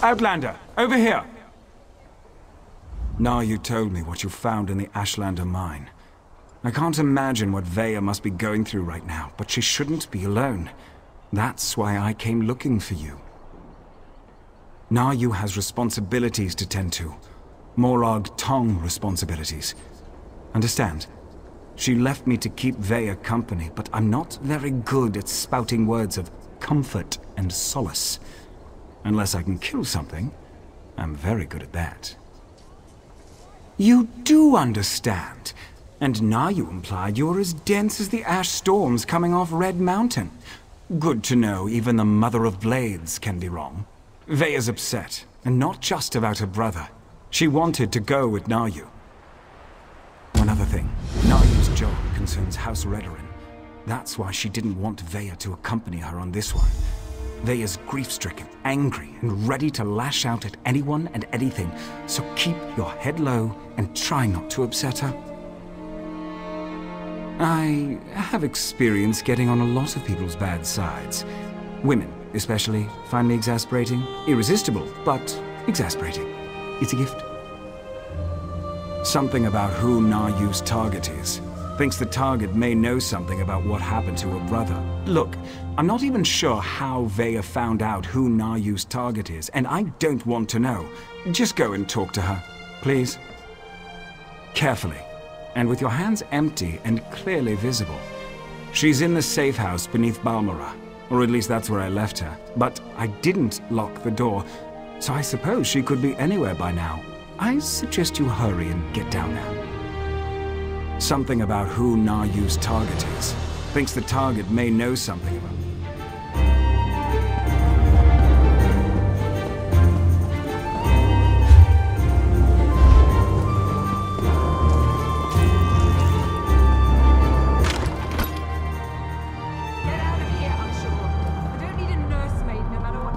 Outlander, over here! Now you told me what you found in the Ashlander mine. I can't imagine what Veya must be going through right now, but she shouldn't be alone. That's why I came looking for you. Naryu has responsibilities to tend to. Morag Tong responsibilities. Understand? She left me to keep Veya company, but I'm not very good at spouting words of comfort and solace. Unless I can kill something, I'm very good at that. You do understand. And now you implied you're as dense as the ash storms coming off Red Mountain. Good to know even the Mother of Blades can be wrong. Veya's upset, and not just about her brother. She wanted to go with Naryu. One other thing, Naryu's job concerns House Redoran. That's why she didn't want Veya to accompany her on this one. Veya's grief-stricken, angry, and ready to lash out at anyone and anything, so keep your head low and try not to upset her. I have experience getting on a lot of people's bad sides. Women, especially, find me exasperating. Irresistible, but exasperating. It's a gift. Something about who Naryu's target is. Thinks the target may know something about what happened to her brother. Look, I'm not even sure how Veya found out who Naryu's target is, and I don't want to know. Just go and talk to her, please. Carefully. And with your hands empty and clearly visible. She's in the safe house beneath Balmora, or at least that's where I left her. But I didn't lock the door, so I suppose she could be anywhere by now. I suggest you hurry and get down there. Something about who Naryu's target is. Thinks the target may know something about me.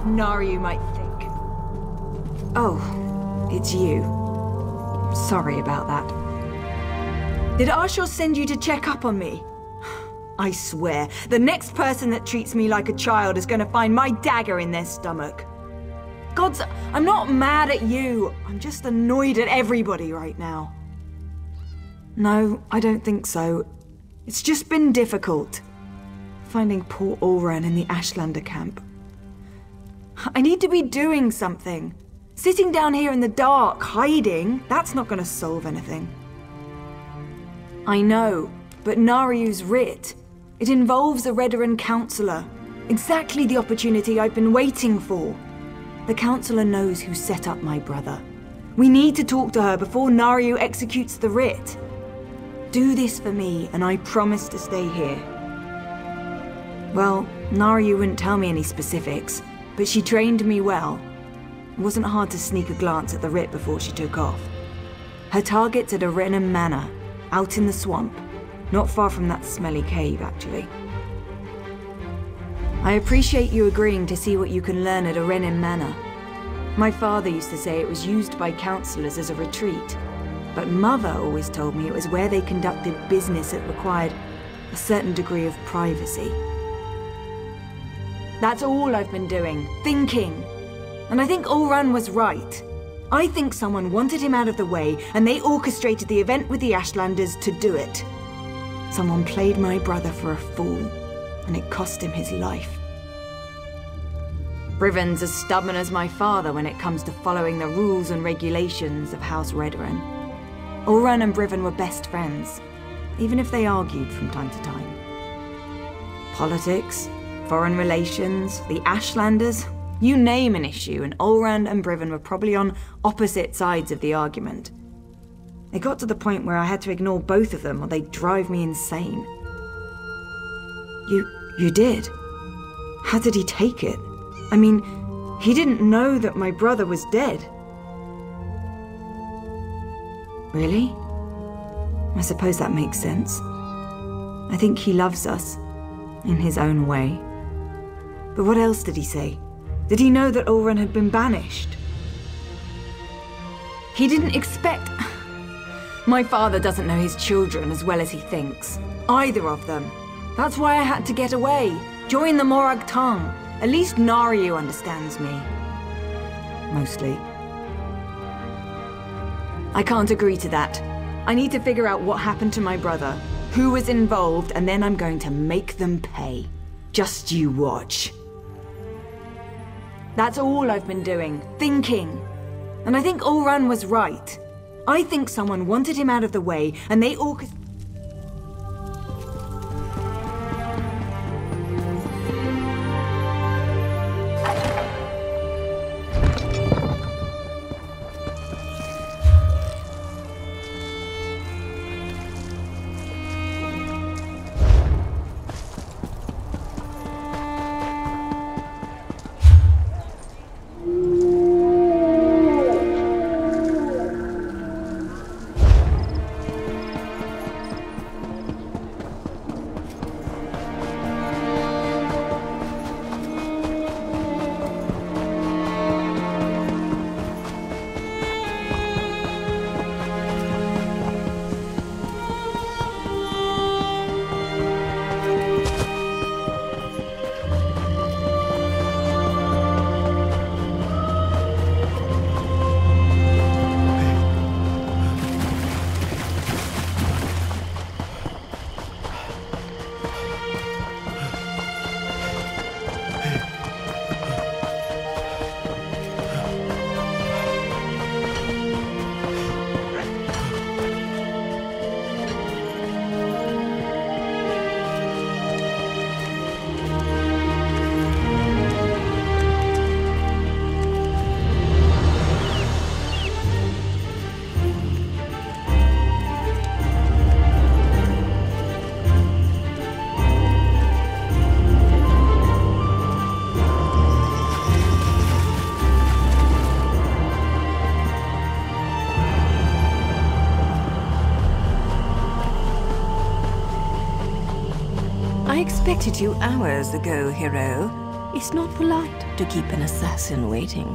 Naryu might think. Oh, it's you. Sorry about that. Did Arshur send you to check up on me? I swear, the next person that treats me like a child is gonna find my dagger in their stomach. Gods, I'm not mad at you. I'm just annoyed at everybody right now. No, I don't think so. It's just been difficult. Finding poor Ulran in the Ashlander camp. I need to be doing something. Sitting down here in the dark, hiding, that's not gonna solve anything. I know, but Naryu's writ, it involves a Redoran counselor. Exactly the opportunity I've been waiting for. The counselor knows who set up my brother. We need to talk to her before Naryu executes the writ. Do this for me, and I promise to stay here. Well, Naryu wouldn't tell me any specifics, but she trained me well. It wasn't hard to sneak a glance at the writ before she took off. Her target's at Arenum Manor, out in the swamp. Not far from that smelly cave, actually. I appreciate you agreeing to see what you can learn at Arenum Manor. My father used to say it was used by counselors as a retreat, but Mother always told me it was where they conducted business that required a certain degree of privacy. That's all I've been doing, thinking. And I think Ulran was right. I think someone wanted him out of the way, and they orchestrated the event with the Ashlanders to do it. Someone played my brother for a fool, and it cost him his life. Brivon's as stubborn as my father when it comes to following the rules and regulations of House Redoran. Ulran and Brivon were best friends, even if they argued from time to time. Politics, foreign relations, the Ashlanders, you name an issue, and Ulran and Brivon were probably on opposite sides of the argument. It got to the point where I had to ignore both of them or they'd drive me insane. You did? How did he take it? I mean, he didn't know that my brother was dead. Really? I suppose that makes sense. I think he loves us, in his own way. But what else did he say? Did he know that Ulran had been banished? He didn't expect... My father doesn't know his children as well as he thinks. Either of them. That's why I had to get away. Join the Morag Tong. At least Naryu understands me. mostly. I can't agree to that. I need to figure out what happened to my brother, who was involved, and then I'm going to make them pay. Just you watch. That's all I've been doing, thinking. And I think Ulran was right. I think someone wanted him out of the way, and they orchestrated... I expected you hours ago, hero. It's not polite to keep an assassin waiting.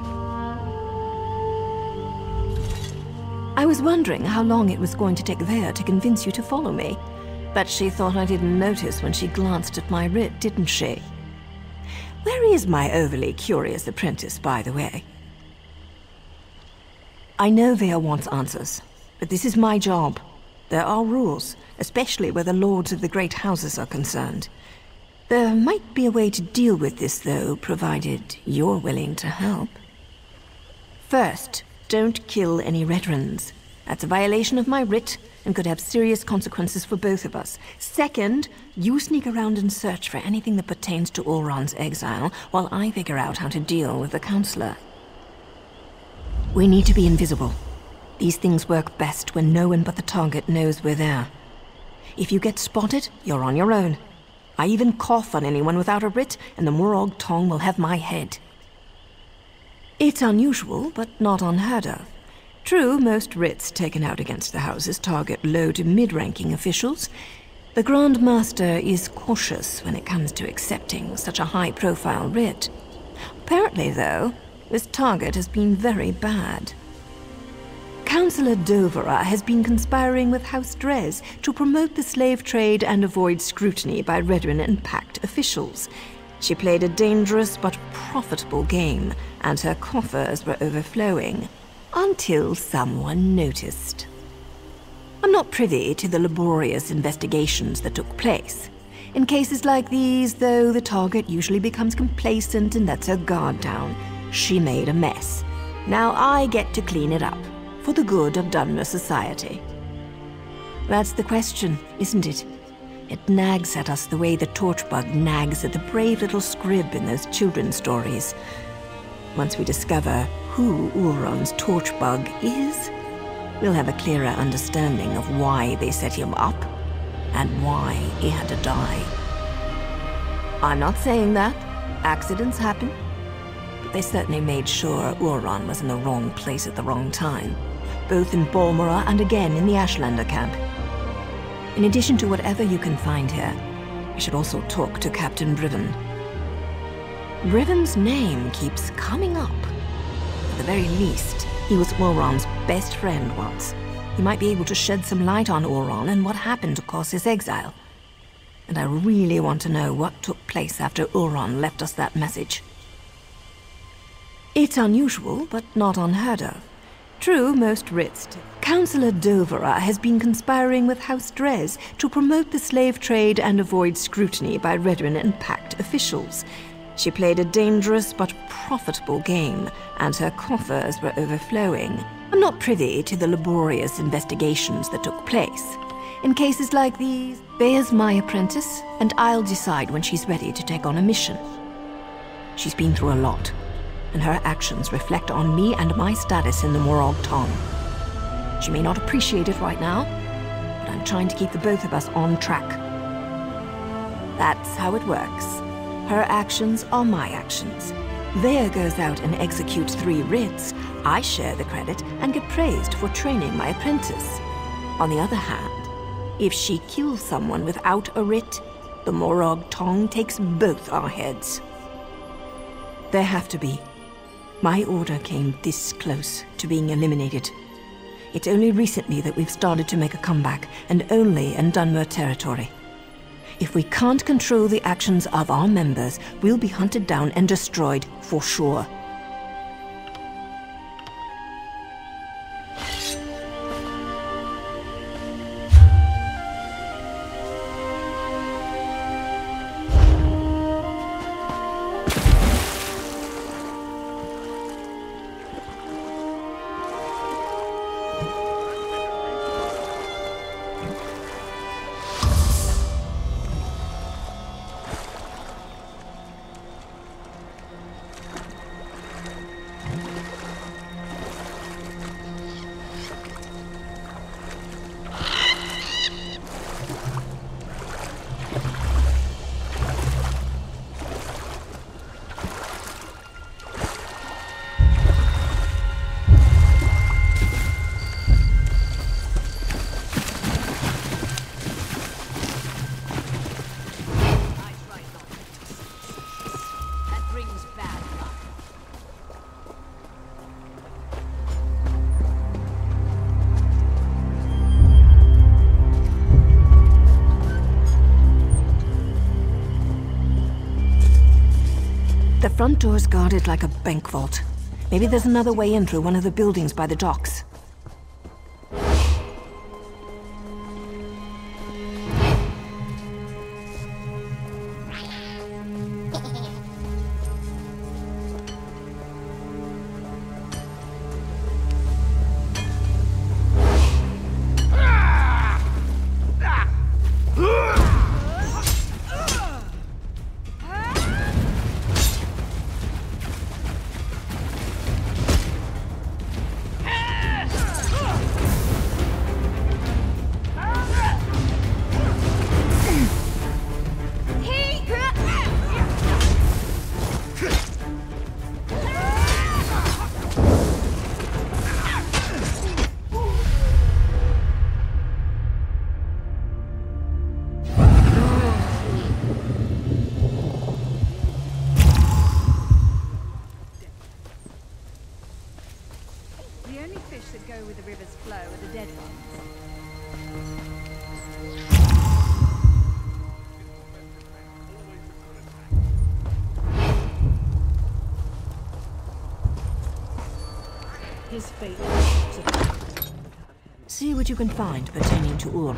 I was wondering how long it was going to take Vea to convince you to follow me. But she thought I didn't notice when she glanced at my writ, didn't she? Where is my overly curious apprentice, by the way? I know Vea wants answers, but this is my job. There are rules, especially where the lords of the great houses are concerned. There might be a way to deal with this, though, provided you're willing to help. First, don't kill any veterans. That's a violation of my writ and could have serious consequences for both of us. Second, you sneak around and search for anything that pertains to Ulran's exile, while I figure out how to deal with the counselor. We need to be invisible. These things work best when no one but the target knows we're there. If you get spotted, you're on your own. I even cough on anyone without a writ, and the Morag Tong will have my head. It's unusual, but not unheard of. True, most writs taken out against the houses target low to mid-ranking officials. The Grand Master is cautious when it comes to accepting such a high-profile writ. Apparently, though, this target has been very bad. Councillor Dovera has been conspiring with House Drez to promote the slave trade and avoid scrutiny by Redrin and Pact officials. She played a dangerous but profitable game, and her coffers were overflowing, until someone noticed. I'm not privy to the laborious investigations that took place. In cases like these, though, the target usually becomes complacent and lets her guard down. She made a mess. Now I get to clean it up, for the good of Dunmer society. That's the question, isn't it? It nags at us the way the torchbug nags at the brave little scrib in those children's stories. Once we discover who Ulron's torchbug is, we'll have a clearer understanding of why they set him up and why he had to die. I'm not saying that. Accidents happen. But they certainly made sure Ulron was in the wrong place at the wrong time, both in Balmora and again in the Ashlander camp. In addition to whatever you can find here, we should also talk to Captain Briven. Briven's name keeps coming up. At the very least, he was Ulron's best friend once. He might be able to shed some light on Ulron and what happened to cause his exile. And I really want to know what took place after Ulron left us that message. It's unusual, but not unheard of. True, most writs. Councillor Dovera has been conspiring with House Drez to promote the slave trade and avoid scrutiny by Redoran and Pact officials. She played a dangerous but profitable game, and her coffers were overflowing. I'm not privy to the laborious investigations that took place. In cases like these, Vea's my apprentice, and I'll decide when she's ready to take on a mission. She's been through a lot, and her actions reflect on me and my status in the Morag Tong. She may not appreciate it right now, but I'm trying to keep the both of us on track. That's how it works. Her actions are my actions. Vea goes out and executes 3 writs. I share the credit and get praised for training my apprentice. On the other hand, if she kills someone without a writ, the Morag Tong takes both our heads. There have to be. My order came this close to being eliminated. It's only recently that we've started to make a comeback, and only in Dunmer territory. If we can't control the actions of our members, we'll be hunted down and destroyed for sure. The front door's guarded like a bank vault. Maybe there's another way in through one of the buildings by the docks. His fate. See what you can find pertaining to Ur.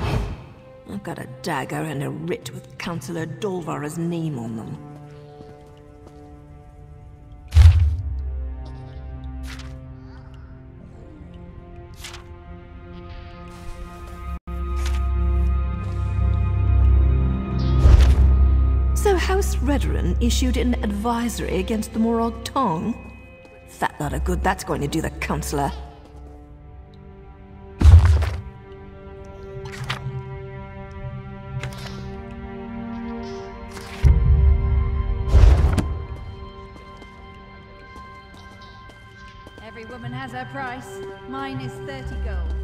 I've got a dagger and a writ with Councillor Dolvara's name on them. So House Redoran issued an advisory against the Morag Tong? Fat lot of good that's going to do the Councillor. Every woman has her price. Mine is 30 gold.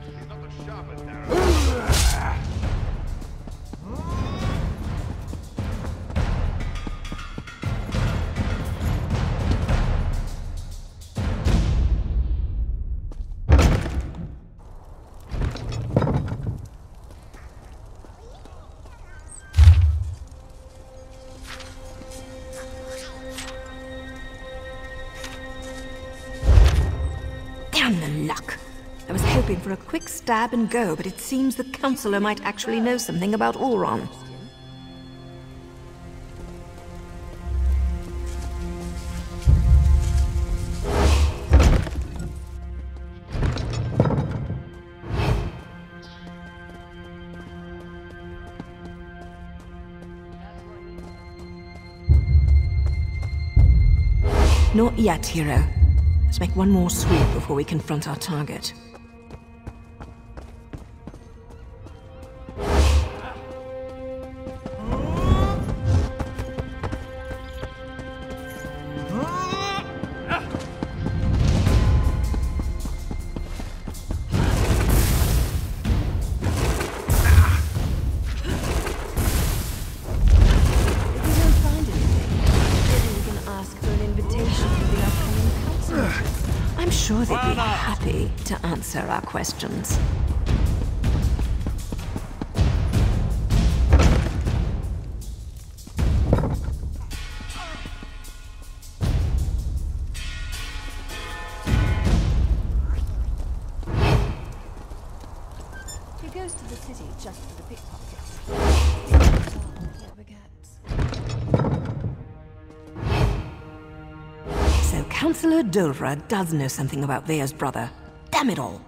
He's not the sharpest arrow. luck. I was hoping for a quick stab and go, but it seems the Counselor might actually know something about Auron. Not yet, hero. Let's make one more swoop before we confront our target. I'm sure they'd be happy to answer our questions. He goes to the city just for the pickpockets. So Councillor Dolvra does know something about Vea's brother. Damn it all!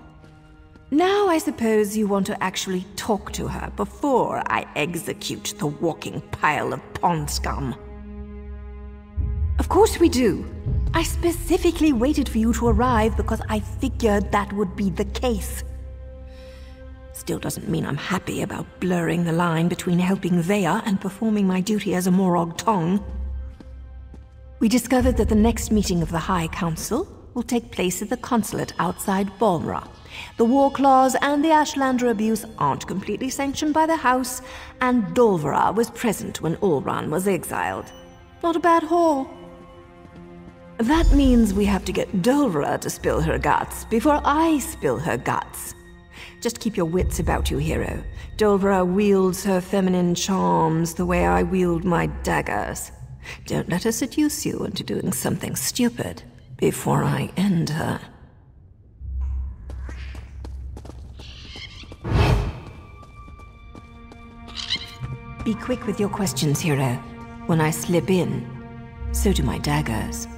Now I suppose you want to actually talk to her before I execute the walking pile of pond scum. Of course we do. I specifically waited for you to arrive because I figured that would be the case. Still doesn't mean I'm happy about blurring the line between helping Vea and performing my duty as a Morag Tong. We discovered that the next meeting of the High Council will take place at the consulate outside Balmra. The war clause and the Ashlander abuse aren't completely sanctioned by the House, and Dolvra was present when Ulran was exiled. Not a bad haul. That means we have to get Dolvra to spill her guts before I spill her guts. Just keep your wits about you, hero. Dolvra wields her feminine charms the way I wield my daggers. Don't let her seduce you into doing something stupid before I end her. Be quick with your questions, hero. When I slip in, so do my daggers.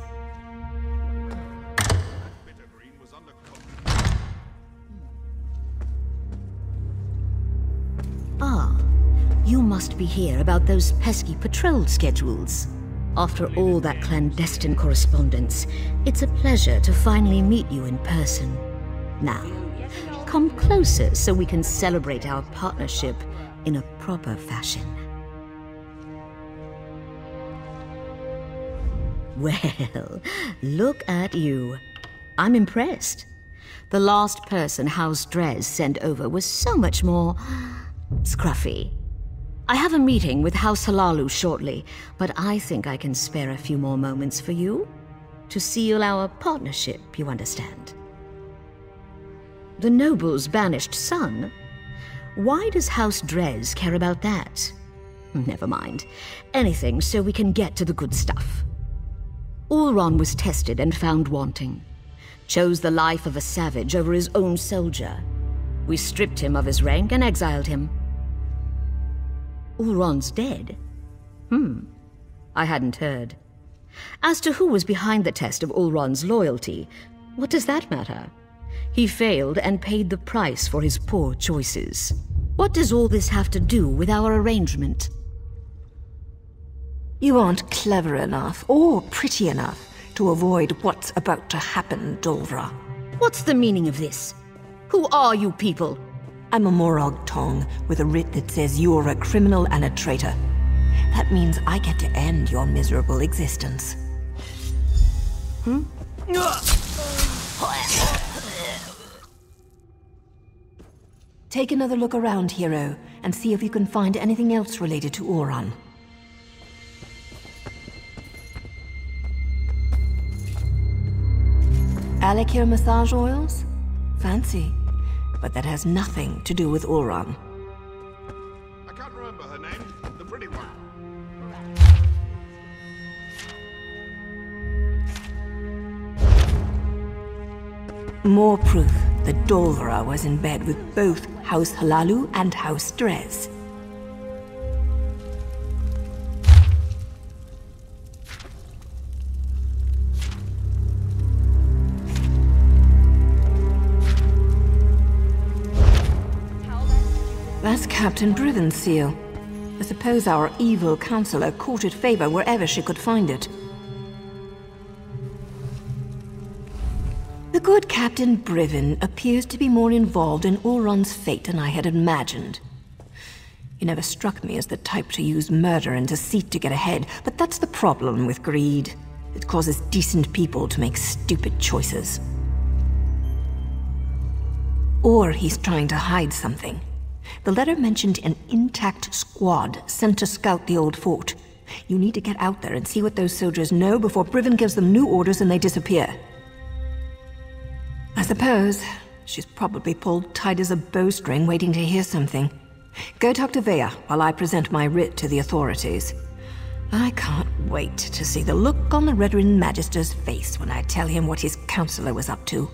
Ah, you must be here about those pesky patrol schedules. After all that clandestine correspondence, it's a pleasure to finally meet you in person. Now, come closer so we can celebrate our partnership in a proper fashion. Well, look at you. I'm impressed. The last person House Drez sent over was so much more scruffy. I have a meeting with House Halalu shortly, but I think I can spare a few more moments for you to seal our partnership, you understand. The noble's banished son? Why does House Drez care about that? Never mind. Anything so we can get to the good stuff. Ulron was tested and found wanting. Chose the life of a savage over his own soldier. We stripped him of his rank and exiled him. Ulron's dead? I hadn't heard. As to who was behind the test of Ulron's loyalty, what does that matter? He failed and paid the price for his poor choices. What does all this have to do with our arrangement? You aren't clever enough or pretty enough to avoid what's about to happen, Dolvra. What's the meaning of this? Who are you people? I'm a Morag Tong with a writ that says you're a criminal and a traitor. That means I get to end your miserable existence. Take another look around, hero, and see if you can find anything else related to Auron. Alakir massage oils? Fancy. But that has nothing to do with Auron. I can't remember her name. The pretty one. More proof that Dolvera was in bed with both House Halalu and House Drez. That's Captain Briven's seal. I suppose our evil counselor courted favor wherever she could find it. The good Captain Briven appears to be more involved in Ulron's fate than I had imagined. He never struck me as the type to use murder and deceit to get ahead, but that's the problem with greed. It causes decent people to make stupid choices. Or he's trying to hide something. The letter mentioned an intact squad sent to scout the old fort. You need to get out there and see what those soldiers know before Briven gives them new orders and they disappear. I suppose she's probably pulled tight as a bowstring waiting to hear something. Go talk to Vea while I present my writ to the authorities. I can't wait to see the look on the Redoran Magister's face when I tell him what his counselor was up to.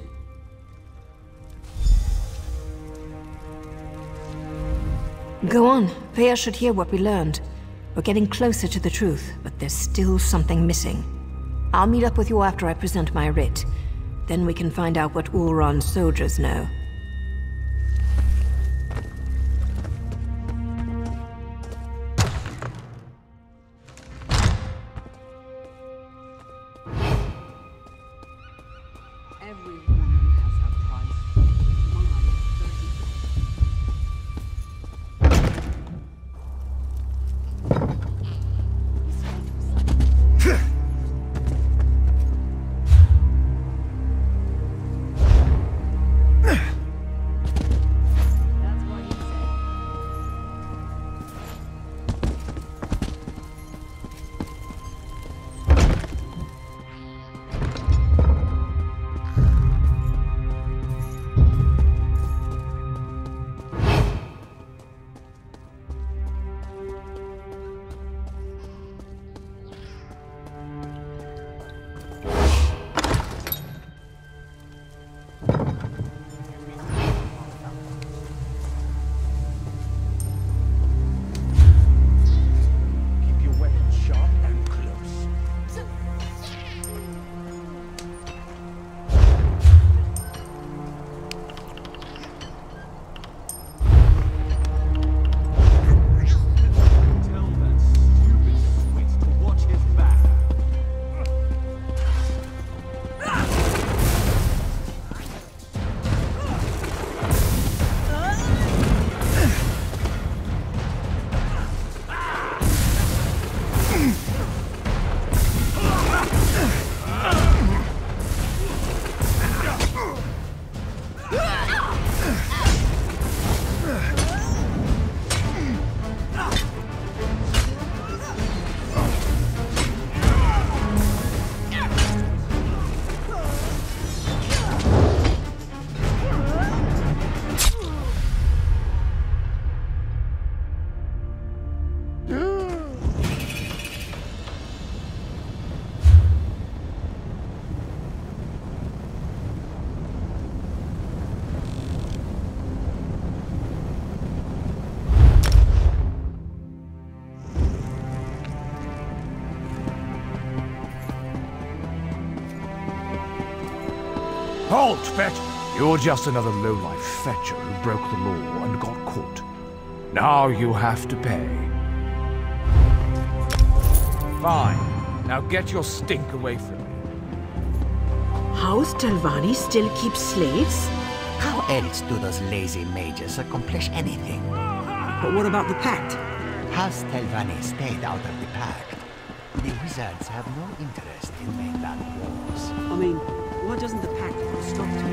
Go on. Vea should hear what we learned. We're getting closer to the truth, but there's still something missing. I'll meet up with you after I present my writ. Then we can find out what Ulron's soldiers know. Every woman has her price. Mine Halt, fetcher! You're just another lowlife fetcher who broke the law and got caught. Now you have to pay. Fine. Now get your stink away from me. House Telvanni still keeps slaves? How else do those lazy mages accomplish anything? But what about the pact? House Telvanni stayed out of the pact. The wizards have no interest in mainland wars. I mean, why doesn't the pact put a stop to it?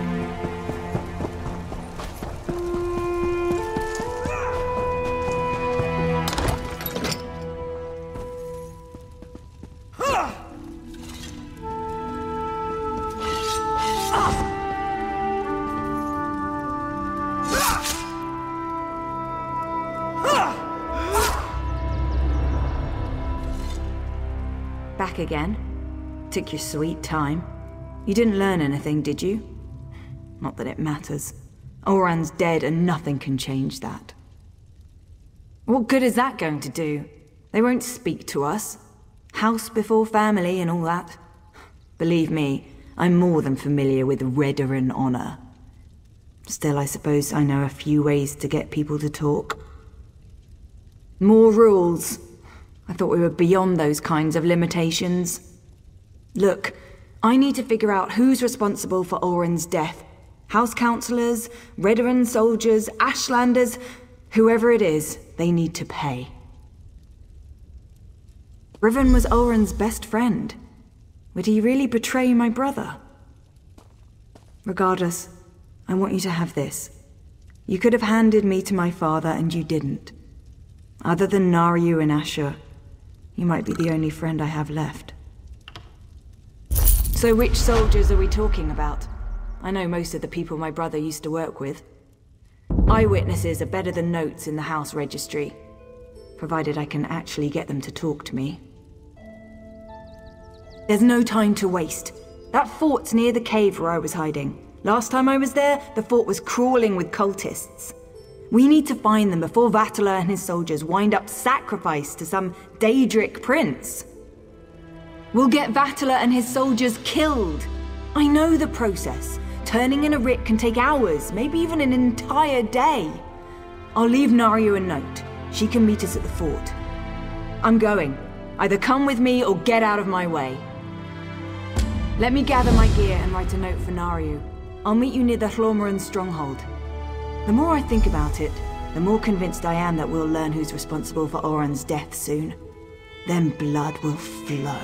Back again? Took your sweet time. You didn't learn anything, did you? Not that it matters. Oran's dead and nothing can change that. What good is that going to do? They won't speak to us. House before family and all that. Believe me, I'm more than familiar with Redaran honor. Still, I suppose I know a few ways to get people to talk. More rules. I thought we were beyond those kinds of limitations. Look, I need to figure out who's responsible for Oran's death. House councillors, Redaran soldiers, Ashlanders, whoever it is, they need to pay. Riven was Oran's best friend. Would he really betray my brother? Regardless, I want you to have this. You could have handed me to my father and you didn't. Other than Naryu and Asher, you might be the only friend I have left. So which soldiers are we talking about? I know most of the people my brother used to work with. Eyewitnesses are better than notes in the house registry, provided I can actually get them to talk to me. There's no time to waste. That fort's near the cave where I was hiding. Last time I was there, the fort was crawling with cultists. We need to find them before Vatala and his soldiers wind up sacrificed to some Daedric prince. We'll get Vatala and his soldiers killed. I know the process. Turning in a writ can take hours, maybe even an entire day. I'll leave Naryu a note. She can meet us at the fort. I'm going. Either come with me or get out of my way. Let me gather my gear and write a note for Naryu. I'll meet you near the Hlormaran stronghold. The more I think about it, the more convinced I am that we'll learn who's responsible for Oran's death soon. Then blood will flow.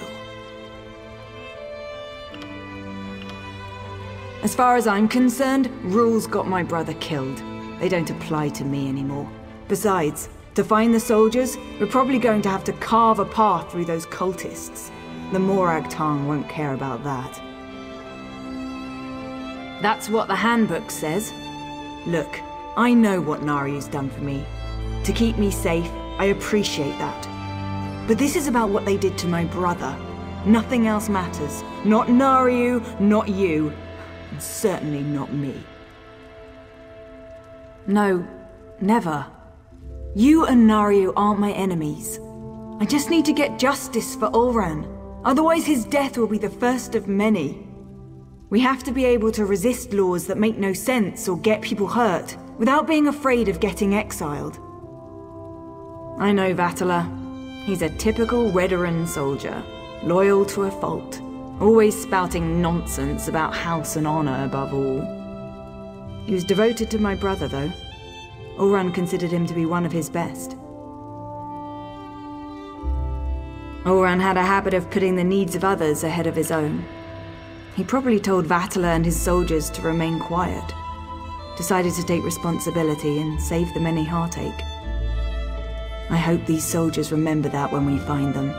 As far as I'm concerned, rules got my brother killed. They don't apply to me anymore. Besides, to find the soldiers, we're probably going to have to carve a path through those cultists. The Morag Tong won't care about that. That's what the handbook says. Look, I know what Naryu's done for me. To keep me safe, I appreciate that. But this is about what they did to my brother. Nothing else matters. Not Naryu, not you, and certainly not me. No, never. You and Naryu aren't my enemies. I just need to get justice for Ulran. Otherwise his death will be the first of many. We have to be able to resist laws that make no sense or get people hurt, without being afraid of getting exiled. I know Vatala. He's a typical Redaran soldier, loyal to a fault, always spouting nonsense about house and honor above all. He was devoted to my brother, though. Ulran considered him to be one of his best. Ulran had a habit of putting the needs of others ahead of his own. He probably told Vatala and his soldiers to remain quiet. Decided to take responsibility and save them any heartache. I hope these soldiers remember that when we find them.